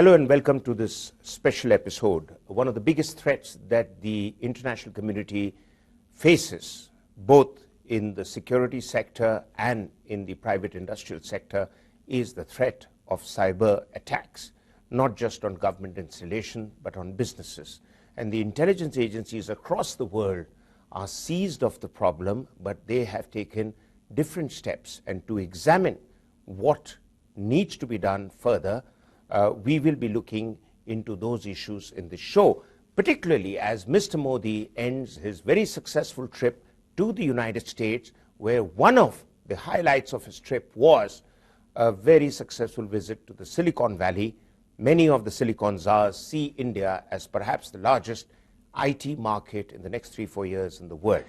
Hello and welcome to this special episode. One of the biggest threats that the international community faces, both in the security sector and in the private industrial sector, is the threat of cyber attacks, not just on government installation, but on businesses. And the intelligence agencies across the world are seized of the problem, but they have taken different steps. And to examine what needs to be done further, we will be looking into those issues in the show, particularly as Mr. Modi ends his very successful trip to the United States, where one of the highlights of his trip was a very successful visit to the Silicon Valley. Many of the Silicon czars see India as perhaps the largest IT market in the next 3-4 years in the world.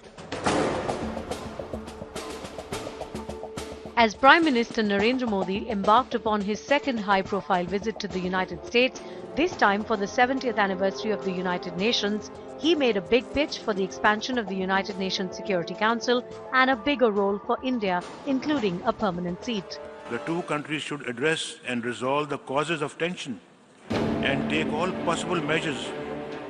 As Prime Minister Narendra Modi embarked upon his second high-profile visit to the United States, this time for the 70th anniversary of the United Nations, he made a big pitch for the expansion of the United Nations Security Council and a bigger role for India, including a permanent seat. The two countries should address and resolve the causes of tension and take all possible measures.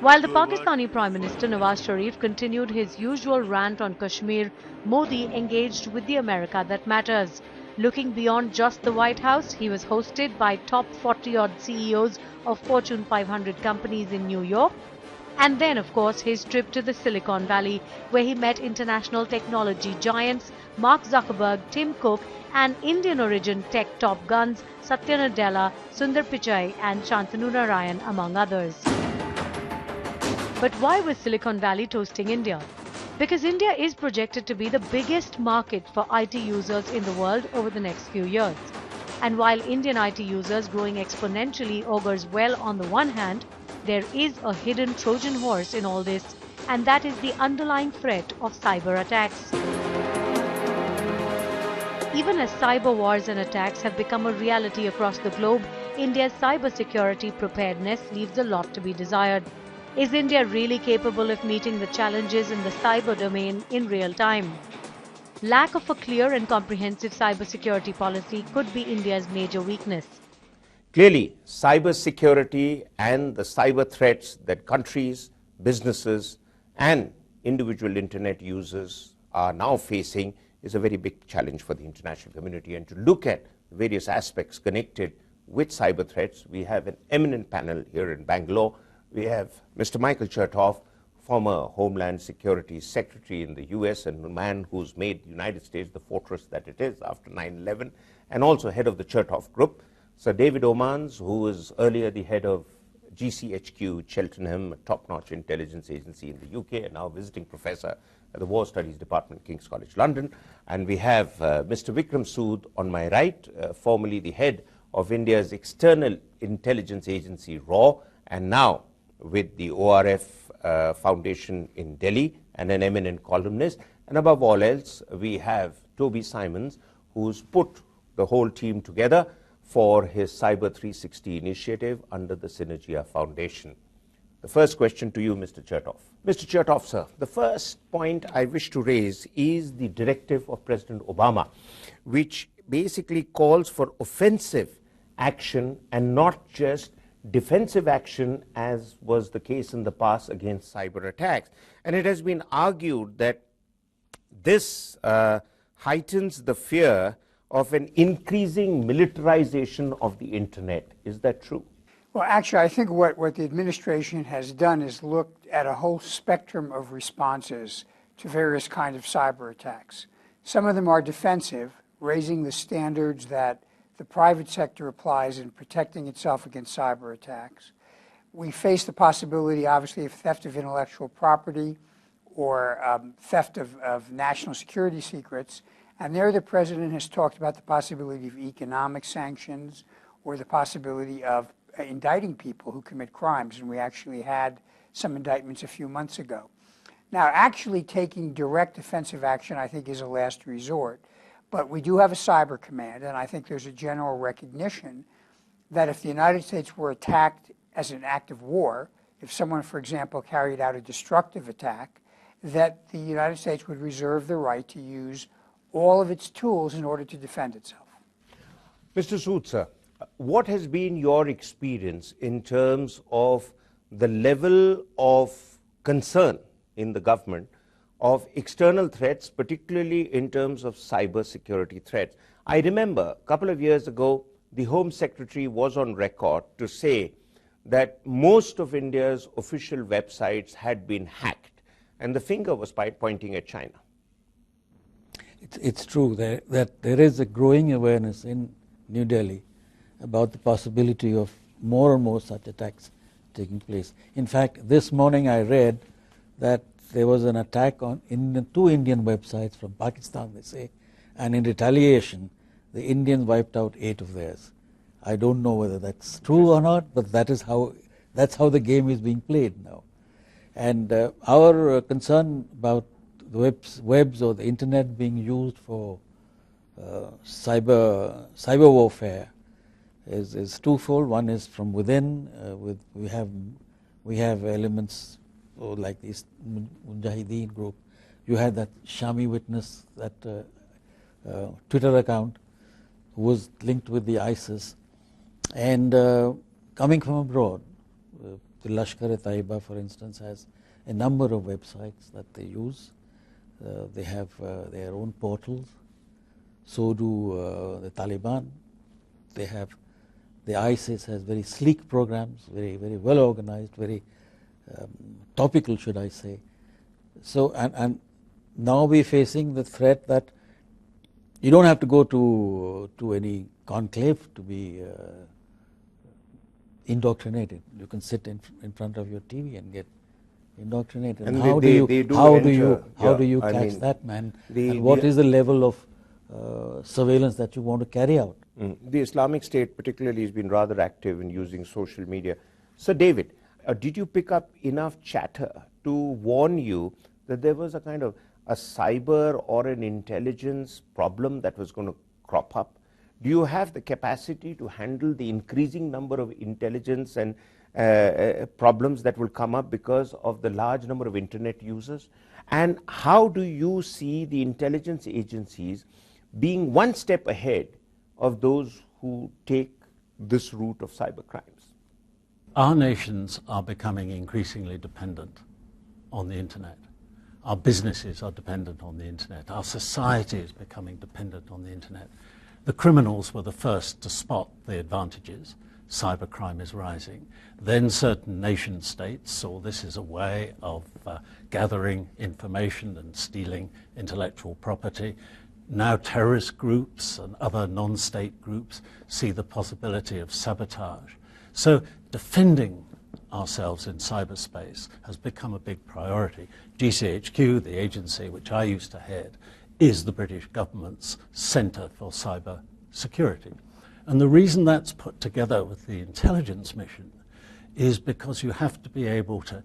While the Pakistani Prime Minister Nawaz Sharif continued his usual rant on Kashmir, Modi engaged with the America that matters. Looking beyond just the White House, he was hosted by top 40-odd CEOs of Fortune 500 companies in New York. And then, of course, his trip to the Silicon Valley, where he met international technology giants Mark Zuckerberg, Tim Cook, and Indian-origin tech top guns Satya Nadella, Sundar Pichai, and Shantanu Narayan, among others. But why was Silicon Valley toasting India? Because India is projected to be the biggest market for IT users in the world over the next few years. And while Indian IT users growing exponentially augurs well on the one hand, there is a hidden Trojan horse in all this, and that is the underlying threat of cyber attacks. Even as cyber wars and attacks have become a reality across the globe, India's cybersecurity preparedness leaves a lot to be desired. Is India really capable of meeting the challenges in the cyber domain in real time? Lack of a clear and comprehensive cybersecurity policy could be India's major weakness. Clearly, cybersecurity and the cyber threats that countries, businesses, and individual internet users are now facing is a very big challenge for the international community. And to look at various aspects connected with cyber threats, we have an eminent panel here in Bangalore. We have Mr. Michael Chertoff, former Homeland Security Secretary in the US and a man who's made the United States the fortress that it is after 9/11, and also head of the Chertoff Group. Sir David Omans, who was earlier the head of GCHQ, Cheltenham, a top-notch intelligence agency in the UK, and now visiting professor at the War Studies Department, King's College London. And we have Mr. Vikram Sood on my right, formerly the head of India's external intelligence agency, RAW, and now with the ORF Foundation in Delhi, and an eminent columnist. And above all else, we have Toby Simons, who's put the whole team together for his Cyber 360 initiative under the Synergia Foundation. The first question to you, Mr. Chertoff. Mr. Chertoff, sir, the first point I wish to raise is the directive of President Obama, which basically calls for offensive action and not just defensive action, as was the case in the past against cyber attacks. And it has been argued that this heightens the fear of an increasing militarization of the internet. Is that true? Well, actually, I think what the administration has done is looked at a whole spectrum of responses to various kinds of cyber attacks. Some of them are defensive, raising the standards that the private sector applies in protecting itself against cyber attacks. We face the possibility, obviously, of theft of intellectual property or theft of national security secrets. And there the president has talked about the possibility of economic sanctions or the possibility of indicting people who commit crimes. And we actually had some indictments a few months ago. Now, actually taking direct offensive action, I think, is a last resort. But we do have a cyber command, and I think there's a general recognition that if the United States were attacked as an act of war, if someone, for example, carried out a destructive attack, that the United States would reserve the right to use all of its tools in order to defend itself. Mr. Sood, sir, What has been your experience in terms of the level of concern in the government of external threats, particularly in terms of cyber security threats? I remember a couple of years ago, the Home Secretary was on record to say that most of India's official websites had been hacked, and the finger was pointing at China. It's true that there is a growing awareness in New Delhi about the possibility of more and more such attacks taking place. In fact, this morning I read that there was an attack on two Indian websites from Pakistan, they say, and in retaliation, the Indians wiped out 8 of theirs. I don't know whether that's true or not, but that's how the game is being played now. And our concern about the webs or the internet being used for cyber warfare is twofold. One is from within. We have elements like this Mujahideen group. You had that Shami Witness, that Twitter account, who was linked with the ISIS, and coming from abroad. The Lashkar-e-Taiba, for instance, has a number of websites that they use. They have their own portals. So do the Taliban. The ISIS has very sleek programs, very well organized, very topical, should I say. So and now we're facing the threat that you don't have to go to any conclave to be indoctrinated. You can sit in front of your TV and get indoctrinated. And how do you catch that man? And what is the level of surveillance that you want to carry out? The Islamic State particularly has been rather active in using social media. So David, did you pick up enough chatter to warn you that there was a kind of a cyber or an intelligence problem that was going to crop up? Do you have the capacity to handle the increasing number of intelligence and problems that will come up because of the large number of internet users? And how do you see the intelligence agencies being one step ahead of those who take this route of cyber crimes? Our nations are becoming increasingly dependent on the internet. Our businesses are dependent on the internet. Our society is becoming dependent on the internet. The criminals were the first to spot the advantages. Cybercrime is rising. Then certain nation states saw this as a way of gathering information and stealing intellectual property. Now terrorist groups and other non-state groups see the possibility of sabotage. So defending ourselves in cyberspace has become a big priority. GCHQ, the agency which I used to head, is the British government's centre for cyber security. And the reason that's put together with the intelligence mission is because you have to be able to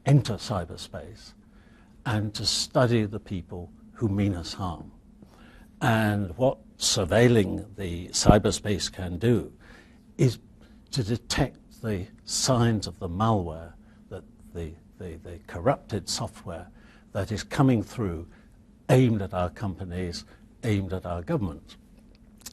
enter cyberspace and to study the people who mean us harm. And what surveilling the cyberspace can do is to detect the signs of the malware, that the corrupted software that is coming through, aimed at our companies, aimed at our governments.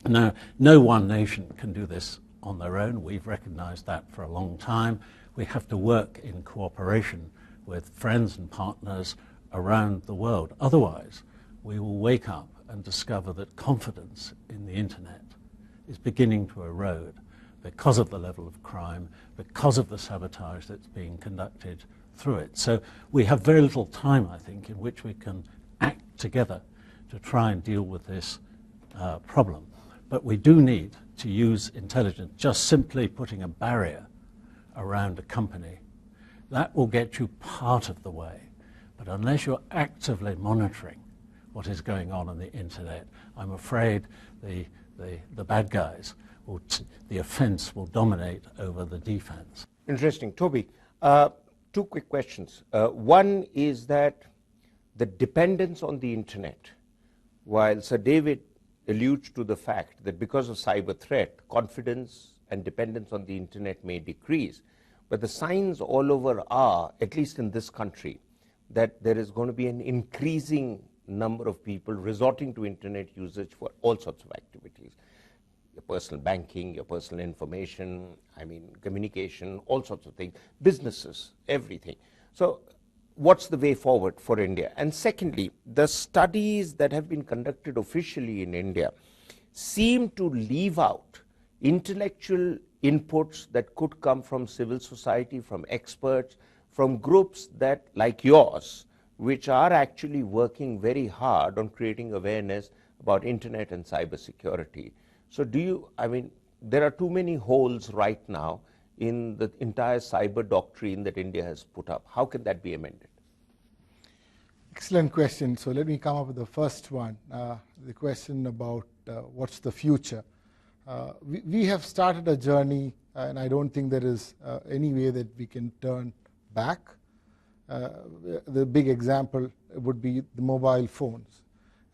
Now, no one nation can do this on their own. We've recognized that for a long time. We have to work in cooperation with friends and partners around the world. Otherwise, we will wake up and discover that confidence in the internet is beginning to erode because of the level of crime, because of the sabotage that's being conducted through it. So we have very little time, I think, in which we can act together to try and deal with this problem. But we do need to use intelligence. Just simply putting a barrier around a company, that will get you part of the way. But unless you're actively monitoring what is going on the internet, I'm afraid the bad guys, the offense will dominate over the defense. Interesting. Toby, 2 quick questions. One is that the dependence on the internet, while Sir David alludes to the fact that because of cyber threat, confidence and dependence on the internet may decrease, but the signs all over are, at least in this country, that there is going to be an increasing number of people resorting to internet usage for all sorts of activities. personal banking, your personal information, I mean, communication, all sorts of things, businesses, everything. So what's the way forward for India? And secondly, the studies that have been conducted officially in India seem to leave out intellectual inputs that could come from civil society, from experts, from groups that, like yours, which are actually working very hard on creating awareness about internet and cyber security. So do you, I mean, there are too many holes right now in the entire cyber doctrine that India has put up. How can that be amended? Excellent question. So let me come up with the first one, the question about what's the future. We have started a journey, and I don't think there is any way that we can turn back. The big example would be the mobile phones,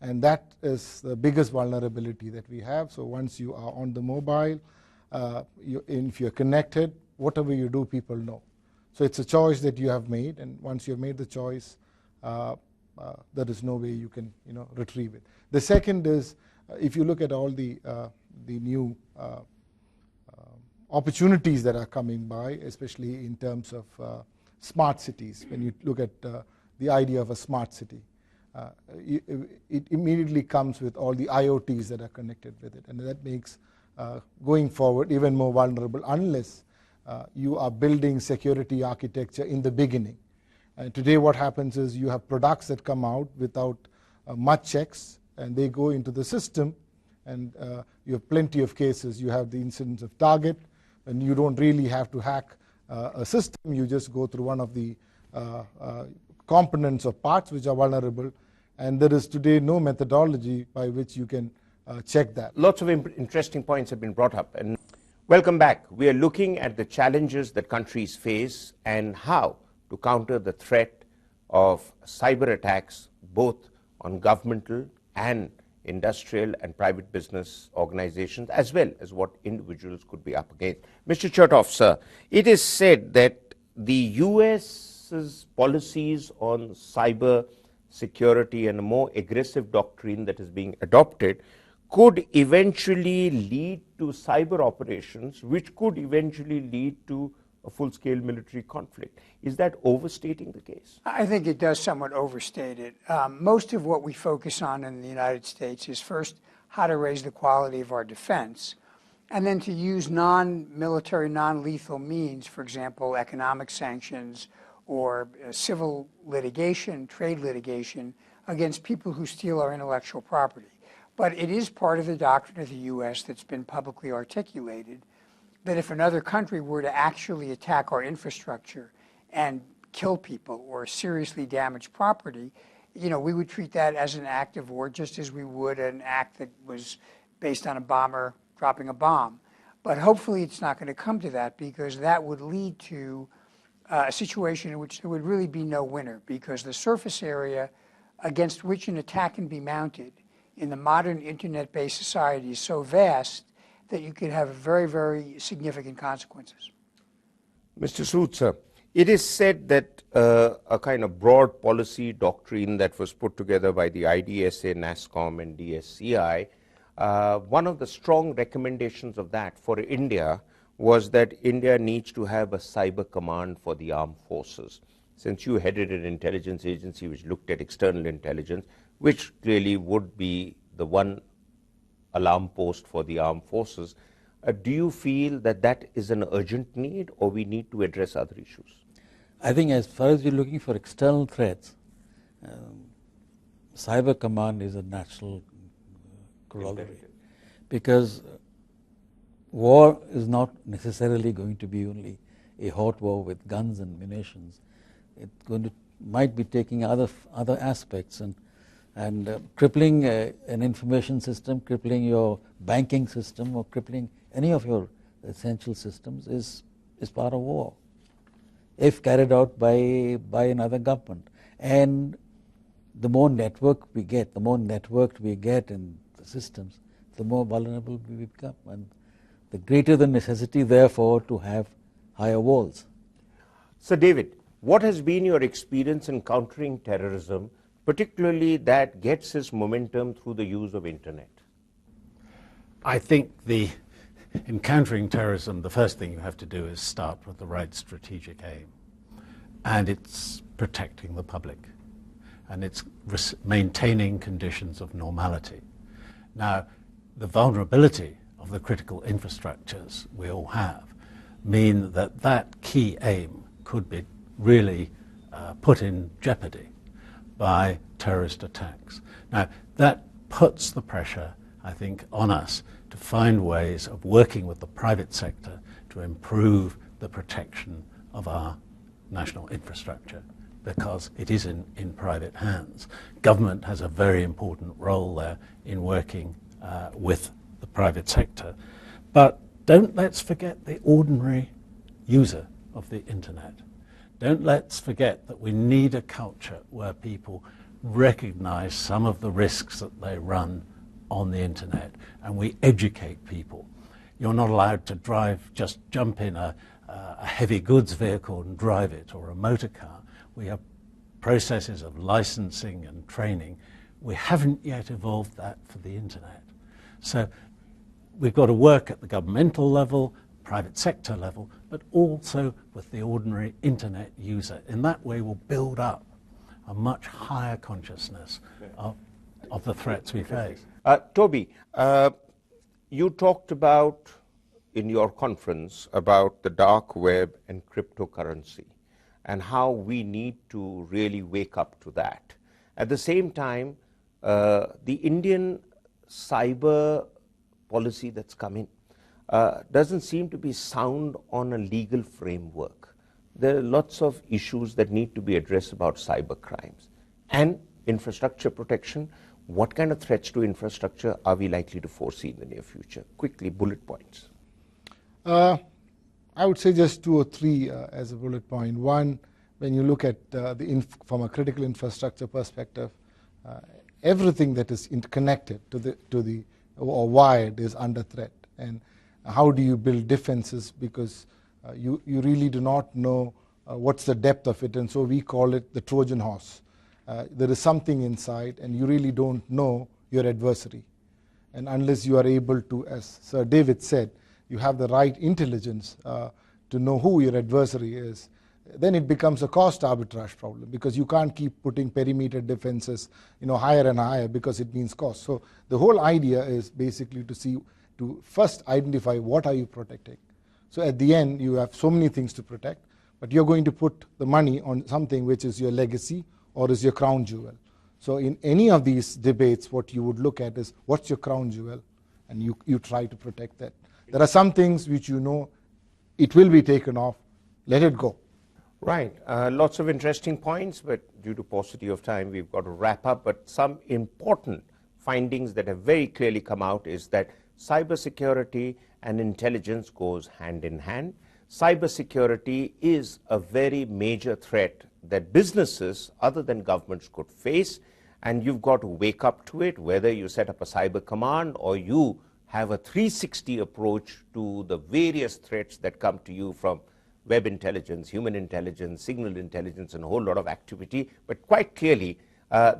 and that is the biggest vulnerability that we have. So once you are on the mobile, if you're connected, whatever you do, people know. So it's a choice that you have made, and once you've made the choice, there is no way you can retrieve it. The second is, if you look at all the new opportunities that are coming by, especially in terms of smart cities. When you look at the idea of a smart city, it immediately comes with all the IoTs that are connected with it, and that makes going forward even more vulnerable unless you are building security architecture in the beginning. And today what happens is you have products that come out without much checks, and they go into the system, and you have plenty of cases. You have the incidence of Target, and you don't really have to hack a system. You just go through one of the components or parts which are vulnerable, and there is today no methodology by which you can check that. Lots of interesting points have been brought up. And welcome back. We are looking at the challenges that countries face and how to counter the threat of cyber attacks, both on governmental and industrial and private business organizations, as well as what individuals could be up against. Mr. Chertoff, sir, it is said that the US's policies on cyber security and a more aggressive doctrine that is being adopted could eventually lead to cyber operations, which could eventually lead to a full-scale military conflict. Is that overstating the case? I think it does somewhat overstate it. Most of what we focus on in the United States is first how to raise the quality of our defense, and then to use non-military, non-lethal means, for example, economic sanctions or civil litigation, trade litigation, against people who steal our intellectual property. But it is part of the doctrine of the U.S. that's been publicly articulated that if another country were to actually attack our infrastructure and kill people or seriously damage property, we would treat that as an act of war, just as we would an act that was based on a bomber dropping a bomb. But hopefully it's not going to come to that, because that would lead to a situation in which there would really be no winner, because the surface area against which an attack can be mounted in the modern internet-based society is so vast that you could have very, very significant consequences. Mr. Sood, sir, it is said that a kind of broad policy doctrine that was put together by the IDSA, NASSCOM, and DSCI, one of the strong recommendations of that for India was that India needs to have a cyber command for the armed forces. Since you headed an intelligence agency which looked at external intelligence, which clearly would be the one alarm post for the armed forces, do you feel that that is an urgent need, or we need to address other issues? I think as far as you're looking for external threats, cyber command is a natural corollary, because war is not necessarily going to be only a hot war with guns and munitions. It's going to might be taking other aspects, and crippling an information system, crippling your banking system, or crippling any of your essential systems is part of war, if carried out by another government. And the more networked we get in the systems, the more vulnerable we become, and the greater the necessity, therefore, to have higher walls. So, David, what has been your experience in countering terrorism, particularly that gets its momentum through the use of internet? I think in countering terrorism, the first thing you have to do is start with the right strategic aim. And it's protecting the public. And it's maintaining conditions of normality. Now, the vulnerability of the critical infrastructures we all have mean that that key aim could be really put in jeopardy by terrorist attacks. Now, that puts the pressure, I think, on us to find ways of working with the private sector to improve the protection of our national infrastructure, because it is in private hands. Government has a very important role there in working with the private sector. But don't let's forget the ordinary user of the internet. Don't let's forget that we need a culture where people recognize some of the risks that they run on the internet, and we educate people. You're not allowed to just jump in a heavy goods vehicle and drive it, or a motor car. We have processes of licensing and training. We haven't yet evolved that for the internet. So we've got to work at the governmental level, private sector level, but also with the ordinary internet user. In that way, we'll build up a much higher consciousness of the threats we face. Toby, you talked about, in your conference, about the dark web and cryptocurrency and how we need to really wake up to that. At the same time, the Indian cyber policy that's coming doesn't seem to be sound on a legal framework. There are lots of issues that need to be addressed about cyber crimes and infrastructure protection. What kind of threats to infrastructure are we likely to foresee in the near future? Quickly, bullet points. I would say just 2 or 3 as a bullet point. One, when you look at from a critical infrastructure perspective, everything that is interconnected or wired is under threat. And how do you build defenses? Because you really do not know what's the depth of it, and so we call it the Trojan horse. There is something inside, and you really don't know your adversary. And unless you are able to, as Sir David said, you have the right intelligence to know who your adversary is, then it becomes a cost arbitrage problem, because you can't keep putting perimeter defenses higher and higher, because it means cost. So the whole idea is basically to first identify what are you protecting. So at the end, you have so many things to protect, but you're going to put the money on something which is your legacy or is your crown jewel. So in any of these debates, what you would look at is what's your crown jewel, and you try to protect that. There are some things which it will be taken off, let it go. Right. Lots of interesting points, but due to paucity of time, we've got to wrap up. But some important findings that have very clearly come out is that cybersecurity and intelligence goes hand in hand. Cybersecurity is a very major threat that businesses other than governments could face, and you've got to wake up to it, whether you set up a cyber command or you have a 360 approach to the various threats that come to you from web intelligence, human intelligence, signal intelligence, and a whole lot of activity. But quite clearly,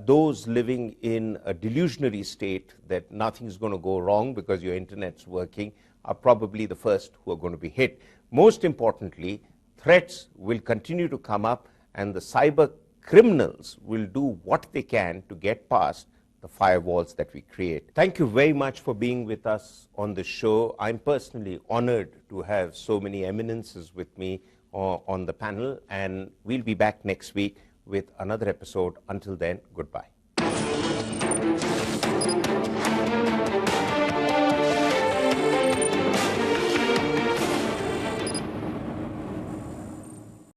those living in a delusionary state that nothing's going to go wrong because your internet's working are probably the first who are going to be hit. Most importantly, threats will continue to come up, and the cyber criminals will do what they can to get past the firewalls that we create. Thank you very much for being with us on the show. I'm personally honored to have so many eminences with me on the panel, and we'll be back next week with another episode. Until then, goodbye.